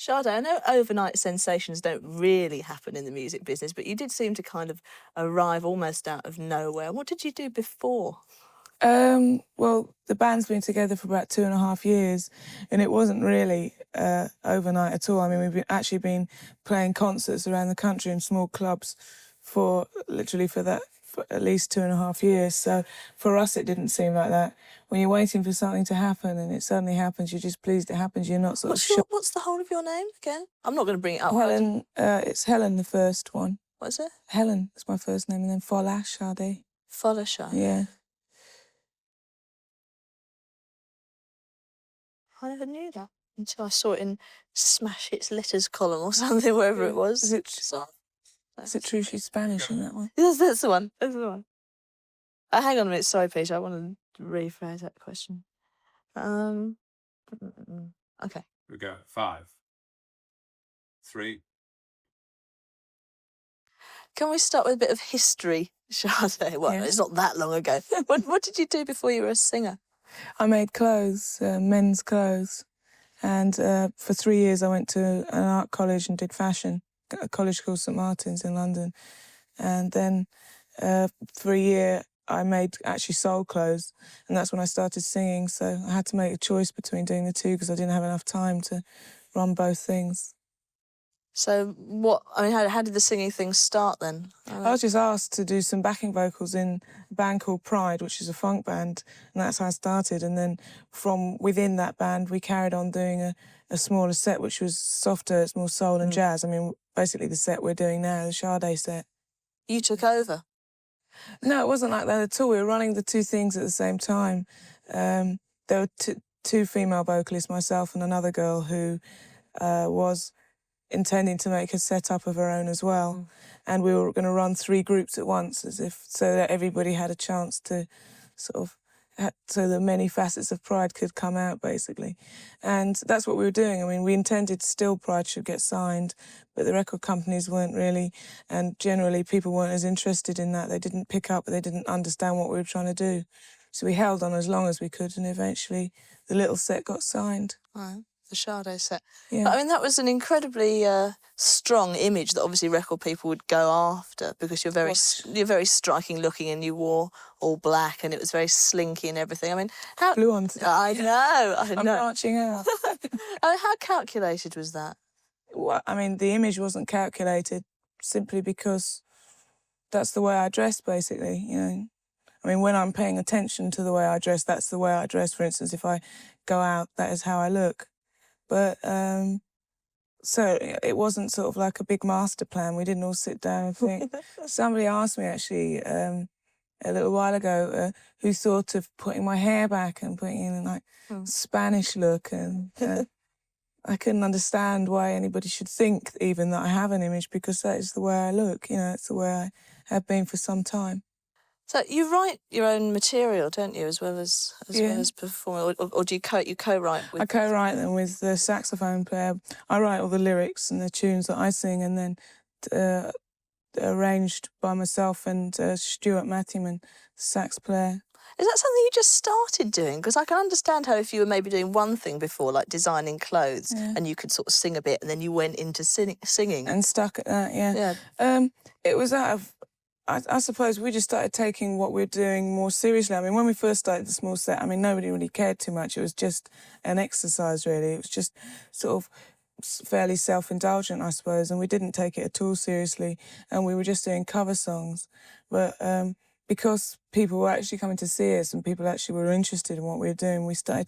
Sade, I know overnight sensations don't really happen in the music business, but you did seem to kind of arrive almost out of nowhere. What did you do before? Well, the band's been together for about 2.5 years, and it wasn't really overnight at all. I mean, actually been playing concerts around the country in small clubs for at least 2.5 years. So for us, it didn't seem like that. When you're waiting for something to happen and it suddenly happens, you're just pleased it happens. You're not sort of shocked. What's the whole of your name again? I'm not going to bring it up. Helen, it's Helen, the first one. What is it? Helen is my first name, and then Fola Sade. Fola Sade. Yeah. I never knew that until I saw it in Smash Hits Letters column or something, wherever it was. Is it true she's Spanish in that one? Yes, that's the one. That's the one. Hang on a minute. Sorry, Peter. I want to rephrase that question. Okay. We go 5, 3. Can we start with a bit of history, Sade? Well, Yeah. it's not that long ago. What did you do before you were a singer? I made clothes, men's clothes, and for 3 years I went to an art college and did fashion, a college called St Martin's in London. And then for a year I made actually soul clothes, and that's when I started singing. So I had to make a choice between doing the two because I didn't have enough time to run both things. So how did the singing thing start then? I was just asked to do some backing vocals in a band called Pride, which is a funk band, and that's how I started. And then from within that band, we carried on doing a smaller set, which was softer, it's more soul and jazz. I mean, basically the set we're doing now, the Sade set. You took over? No, it wasn't like that at all. We were running the two things at the same time. There were two female vocalists, myself and another girl who was intending to make a set-up of her own as well. And we were going to run 3 groups at once, so that everybody had a chance to so the many facets of Pride could come out, basically. And that's what we were doing. I mean, we intended still Pride should get signed, but the record companies weren't really, and generally people weren't as interested in that. They didn't pick up, they didn't understand what we were trying to do. So we held on as long as we could, and eventually the little set got signed. Right. The Sade set. Yeah. But, I mean, that was an incredibly strong image that obviously record people would go after, because you're very striking looking and you wore all black and it was very slinky and everything. I mean, how... Flew on. I know. I'm branching out. I mean, how calculated was that? Well, I mean, the image wasn't calculated simply because that's the way I dress, basically, you know. I mean, when I'm paying attention to the way I dress, that's the way I dress. For instance, if I go out, that is how I look. But, so it wasn't sort of like a big master plan. We didn't all sit down and think. Somebody asked me, actually, a little while ago, who thought of putting my hair back and putting in a Spanish look. And I couldn't understand why anybody should think even that I have an image, because that is the way I look. You know, it's the way I have been for some time. So you write your own material, don't you, as well as performing, or do you co-write with? I co-write them with the saxophone player. I write all the lyrics and the tunes that I sing, and then arranged by myself and Stuart Matthewman, the sax player. Is that something you just started doing? Because I can understand how if you were maybe doing one thing before, like designing clothes, and you could sort of sing a bit, and then you went into singing. And stuck at that, yeah. It was out of... I suppose we just started taking what we're doing more seriously. I mean, when we first started the small set, I mean, nobody really cared too much. It was just an exercise, really. It was just sort of fairly self-indulgent, I suppose, and we didn't take it at all seriously, and we were just doing cover songs. But because people were actually coming to see us and people actually were interested in what we were doing, we started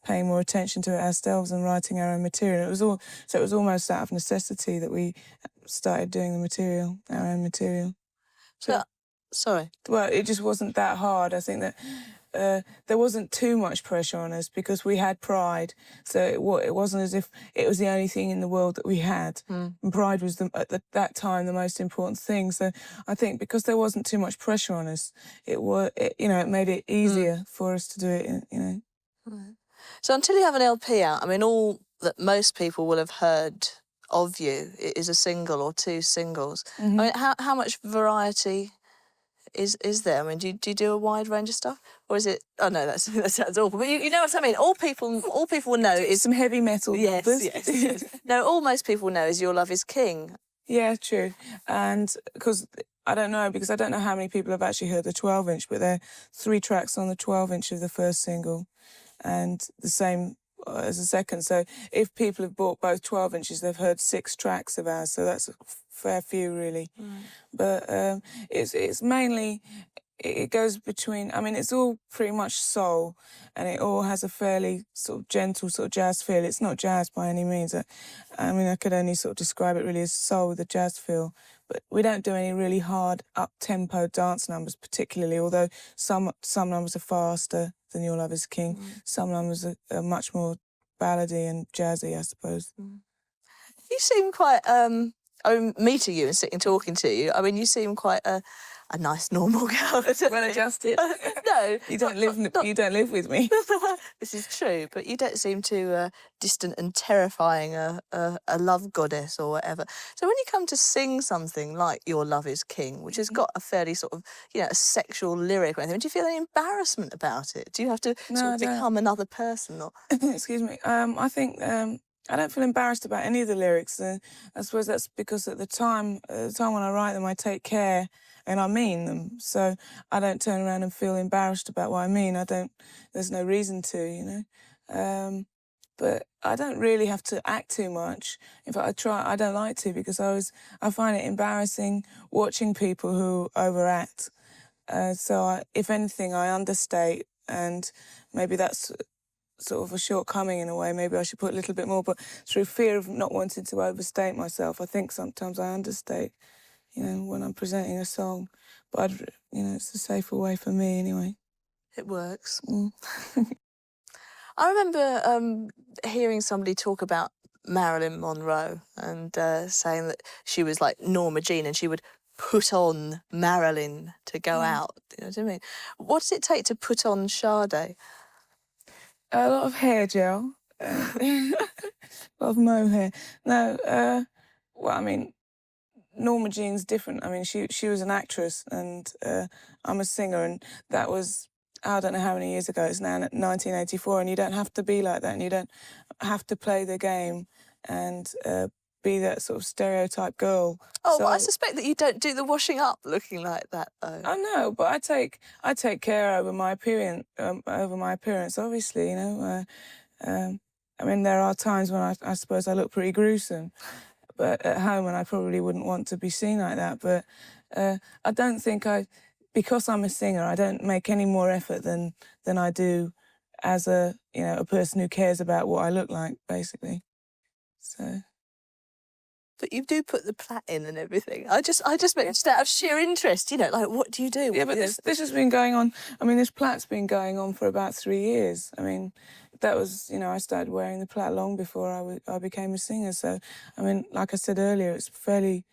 paying more attention to it ourselves and writing our own material. It was almost out of necessity that we started doing our own material. So, sorry. Well, it just wasn't that hard. I think that there wasn't too much pressure on us because we had Pride. So it wasn't as if it was the only thing in the world that we had. And Pride was, at that time, the most important thing. So I think because there wasn't too much pressure on us, it made it easier for us to do it, you know. Right. So until you have an LP out, I mean, all that most people will have heard of you is a single or 2 singles. I mean, how much variety is there? I mean, do you do a wide range of stuff, or is it? Oh no, that sounds awful. But you know what I mean. All people will know is some heavy metal. Yes, yes. No, all most people know is Your Love Is King. Yeah, true. And because I don't know how many people have actually heard the 12-inch, but there are 3 tracks on the 12-inch of the first single, and the same as the second. So if people have bought both 12 inches, they've heard 6 tracks of ours. So that's a fair few, really. Right. But it's mainly, it goes between, I mean, it's all pretty much soul, and it all has a fairly sort of gentle sort of jazz feel. It's not jazz by any means. I mean, I could only sort of describe it really as soul with a jazz feel. But we don't do any really hard up-tempo dance numbers particularly, although some numbers are faster than Your Love Is King. Some numbers are much more ballady and jazzy, I suppose. You seem quite, meeting you and sitting talking to you, I mean, you seem quite a nice, normal girl. Well adjusted. No. You don't live with me. This is true, but you don't seem too distant and terrifying a love goddess or whatever. So when you come to sing something like Your Love Is King, which has got a fairly sort of, you know, a sexual lyric or anything, do you feel any embarrassment about it? Do you have to sort of become another person? Or... Excuse me. I think I don't feel embarrassed about any of the lyrics. I suppose that's because at the time when I write them, I take care and I mean them. So I don't turn around and feel embarrassed about what I mean. There's no reason to, you know. But I don't really have to act too much. In fact, I don't like to, because I find it embarrassing watching people who overact. If anything, I understate, and maybe that's sort of a shortcoming in a way. Maybe I should put a little bit more, but through fear of not wanting to overstate myself, I think sometimes I understate, you know, when I'm presenting a song. But, you know, it's a safer way for me anyway. It works. I remember hearing somebody talk about Marilyn Monroe and saying that she was like Norma Jean and she would put on Marilyn to go out. You know what I mean? What does it take to put on Sade? A lot of hair gel, a lot of mohair. No, well, I mean, Norma Jean's different. I mean, she was an actress, and I'm a singer, and that was, I don't know how many years ago. It's now 1984, and you don't have to be like that, and you don't have to play the game and be that sort of stereotype girl. Oh, so, but I suspect that you don't do the washing up looking like that, though. I know, but I take care over my appearance. Obviously, you know. I mean, there are times when I suppose I look pretty gruesome, but at home, and I probably wouldn't want to be seen like that. But I don't think because I'm a singer, I don't make any more effort than I do as a person who cares about what I look like, basically. So. But you do put the plait in and everything. I just meant just out of sheer interest, you know, like, what do you do? Yeah, but this has been going on. I mean, this plait's been going on for about 3 years. I mean, that was, you know, I started wearing the plait long before I became a singer. So, I mean, like I said earlier, it's fairly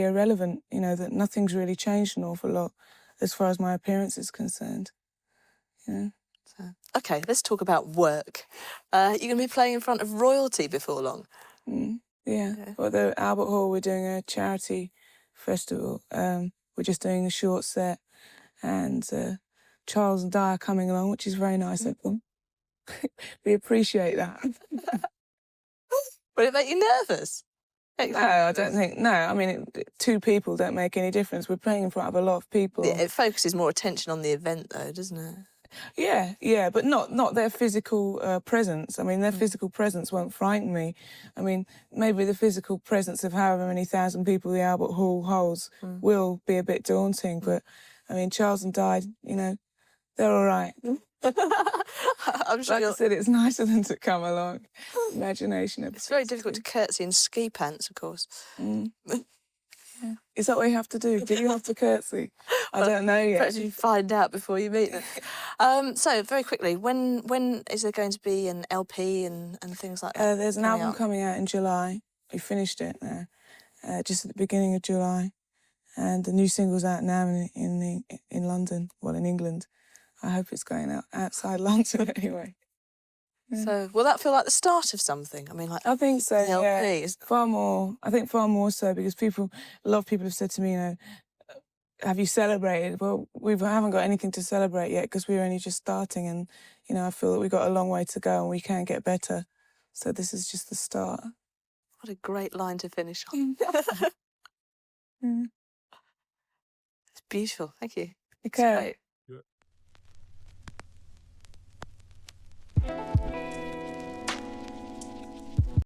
irrelevant, you know, that nothing's really changed an awful lot as far as my appearance is concerned. You know. So, okay, let's talk about work. You're going to be playing in front of royalty before long. Yeah. Well, the Albert Hall, we're doing a charity festival. We're just doing a short set, and Charles and Di are coming along, which is very nice of them. We appreciate that. Will it make you nervous? No, I don't think. No, I mean, 2 people don't make any difference. We're playing in front of a lot of people. Yeah, it focuses more attention on the event, though, doesn't it? Yeah, but not their physical presence. I mean, their physical presence won't frighten me. I mean, maybe the physical presence of however many thousand people the Albert Hall holds will be a bit daunting, but, I mean, Charles and Di, you know, they're all right. I'm sure like I said, it's nice of them to come along. Imagination. It's very difficult to curtsy in ski pants, of course. Yeah. Is that what you have to do? Do you have to curtsy? I don't know yet. Perhaps you find out before you meet them. So, very quickly, when is there going to be an LP and things like that? There's an album coming out in July. We finished it now, just at the beginning of July. And the new single's out now in London, well, in England. I hope it's going out outside London anyway. Yeah. So, will that feel like the start of something? I mean, like, I think so. LP. Far more. I think far more so, because a lot of people have said to me, you know, have you celebrated? Well, we haven't got anything to celebrate yet because we're only just starting, and you know, I feel that we've got a long way to go and we can get better. So this is just the start. What a great line to finish on. Mm. It's beautiful. Thank you. It's Okay. great.